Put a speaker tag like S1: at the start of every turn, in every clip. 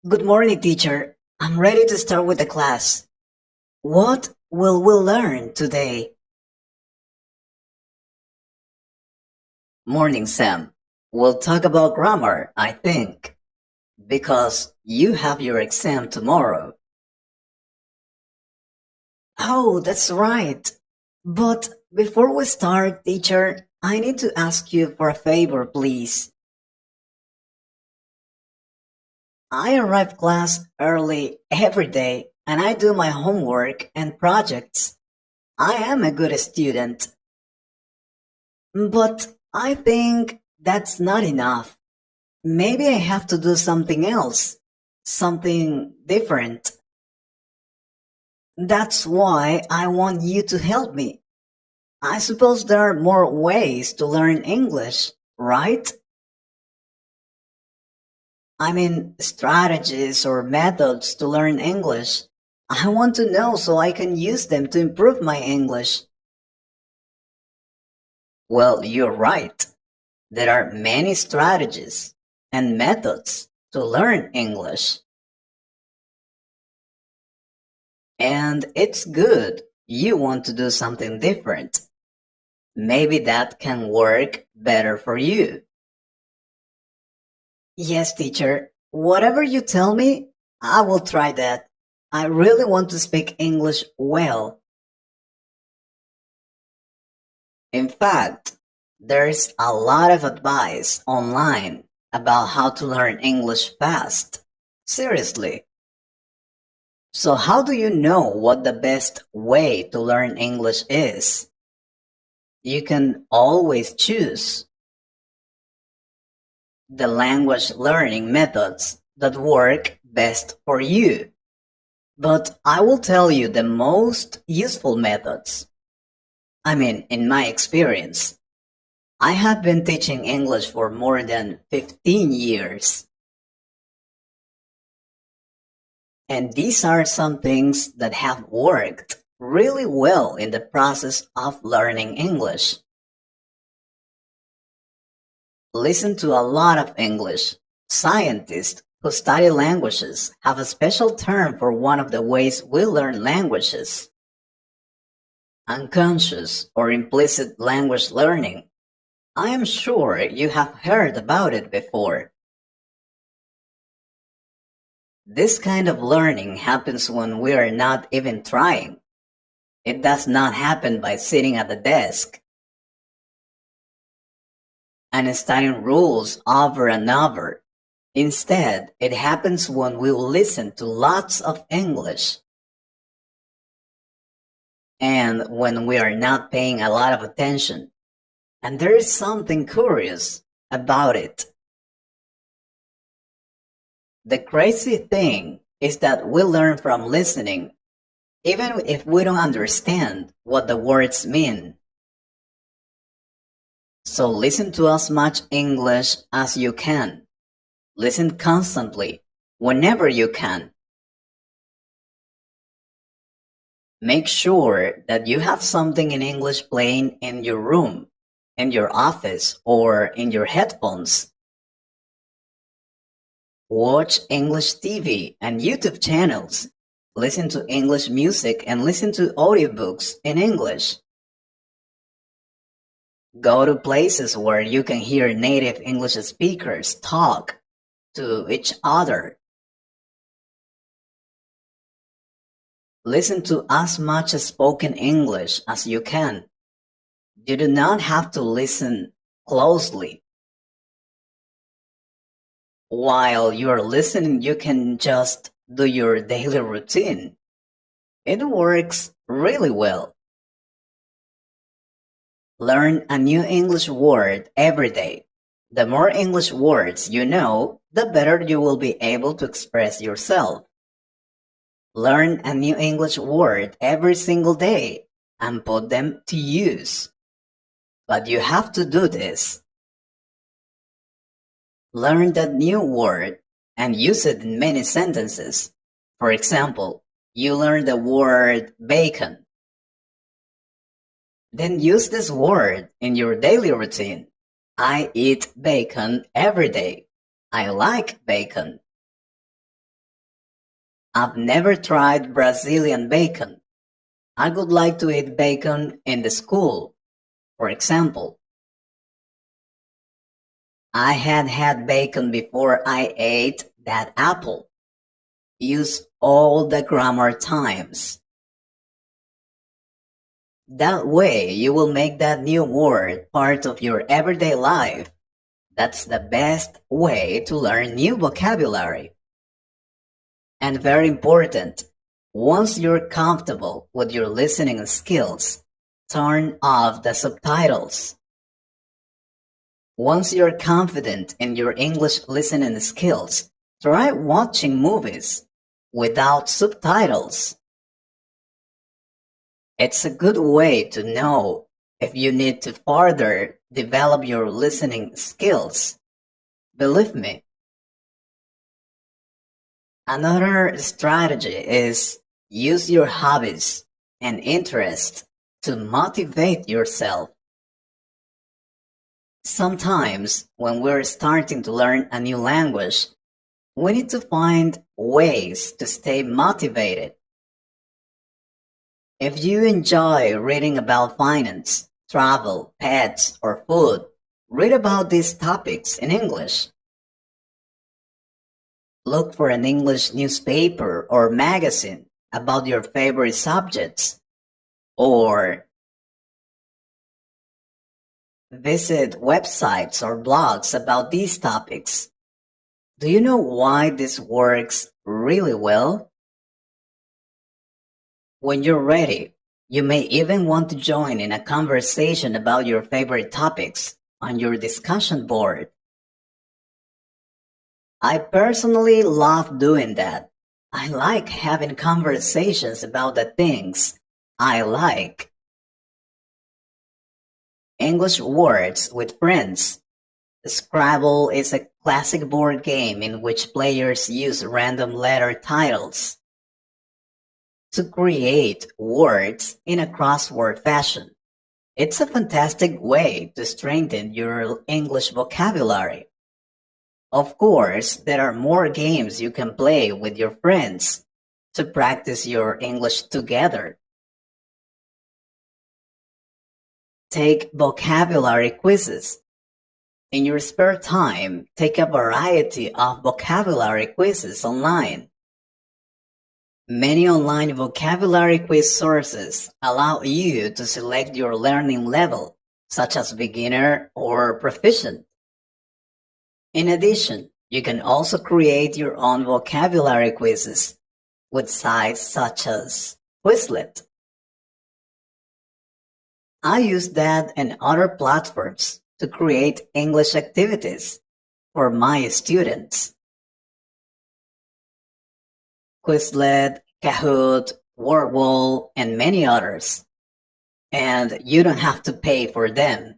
S1: Good morning, teacher. I'm ready to start with the class. What will we learn today? Morning, Sam. We'll talk about grammar, I think, because you have your exam tomorrow. Oh, that's right. But before we start, teacher, I need to ask you for a favor, please. I arrive class early every day and I do my homework and projects. I am a good student. But I think that's not enough. Maybe I have to do something else, something different. That's why I want you to help me. I suppose there are more ways to learn English, right? I mean, strategies or methods to learn English. I want to know so I can use them to improve my English. Well, you're right. There are many strategies and methods to learn English. And it's good you want to do something different. Maybe that can work better for you. Yes, teacher. Whatever you tell me, I will try that. I really want to speak English well. In fact, there's a lot of advice online about how to learn English fast. Seriously. So how do you know what the best way to learn English is? You can always choose the language learning methods that work best for you. But I will tell you the most useful methods. I mean, in my experience, I have been teaching English for more than 15 years. And these are some things that have worked really well in the process of learning English. Listen to a lot of English. Scientists who study languages have a special term for one of the ways we learn languages. Unconscious or implicit language learning. I am sure you have heard about it before. This kind of learning happens when we are not even trying. It does not happen by sitting at the desk and studying rules over and over. Instead, it happens when we listen to lots of English and when we are not paying a lot of attention. And there is something curious about it. The crazy thing is that we learn from listening, even if we don't understand what the words mean. So listen to as much English as you can. Listen constantly, whenever you can. Make sure that you have something in English playing in your room, in your office, or in your headphones. Watch English TV and YouTube channels. Listen to English music and listen to audiobooks in English. Go to places where you can hear native English speakers talk to each other. Listen to as much spoken English as you can. You do not have to listen closely. While you're listening, you can just do your daily routine. It works really well. Learn a new English word every day. The more English words you know, the better you will be able to express yourself. Learn a new English word every single day and put them to use. But you have to do this. Learn that new word and use it in many sentences. For example, you learn the word bacon. Then use this word in your daily routine. I eat bacon every day. I like bacon. I've never tried Brazilian bacon. I would like to eat bacon in the school, for example. I had bacon before I ate that apple. Use all the grammar times. That way you will make that new word part of your everyday life. That's the best way to learn new vocabulary. And very important, once you're comfortable with your listening skills, turn off the subtitles. Once you're confident in your English listening skills, try watching movies without subtitles. It's a good way to know if you need to further develop your listening skills. Believe me. Another strategy is use your hobbies and interests to motivate yourself. Sometimes, when we're starting to learn a new language, we need to find ways to stay motivated. If you enjoy reading about finance, travel, pets, or food, read about these topics in English. Look for an English newspaper or magazine about your favorite subjects, or visit websites or blogs about these topics. Do you know why this works really well? When you're ready, you may even want to join in a conversation about your favorite topics on your discussion board. I personally love doing that. I like having conversations about the things I like. English words with friends. Scrabble is a classic board game in which players use random letter titles to create words in a crossword fashion. It's a fantastic way to strengthen your English vocabulary. Of course, there are more games you can play with your friends to practice your English together. Take vocabulary quizzes. In your spare time, take a variety of vocabulary quizzes online. Many online vocabulary quiz sources allow you to select your learning level, such as beginner or proficient. In addition, you can also create your own vocabulary quizzes with sites such as Quizlet. I use that and other platforms to create English activities for my students. Quizlet, Kahoot, Wordwall, and many others. And you don't have to pay for them.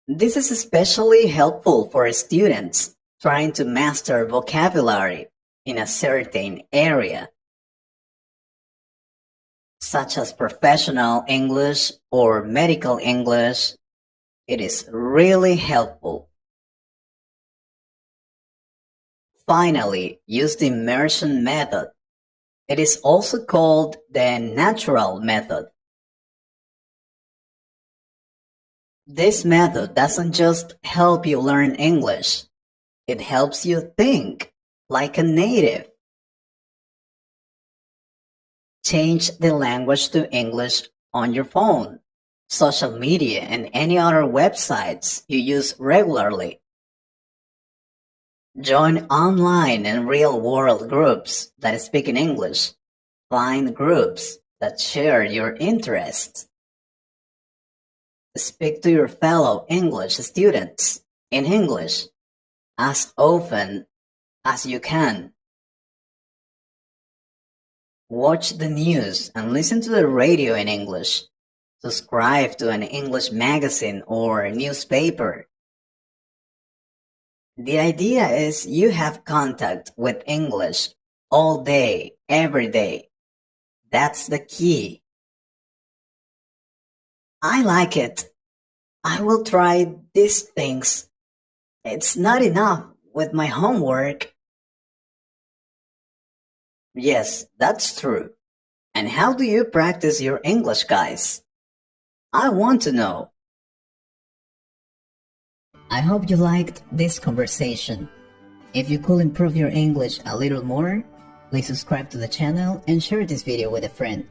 S1: This is especially helpful for students trying to master vocabulary in a certain area, such as professional English or medical English. It is really helpful. Finally, use the immersion method. It is also called the natural method. This method doesn't just help you learn English, it helps you think like a native. Change the language to English on your phone, social media, and any other websites you use regularly. Join online and real-world groups that speak in English. Find groups that share your interests. Speak to your fellow English students in English as often as you can. Watch the news and listen to the radio in English. Subscribe to an English magazine or newspaper. The idea is you have contact with English all day, every day. That's the key. I like it. I will try these things. It's not enough with my homework. Yes, that's true. And how do you practice your English, guys? I want to know. I hope you liked this conversation. If you could improve your English a little more, please subscribe to the channel and share this video with a friend.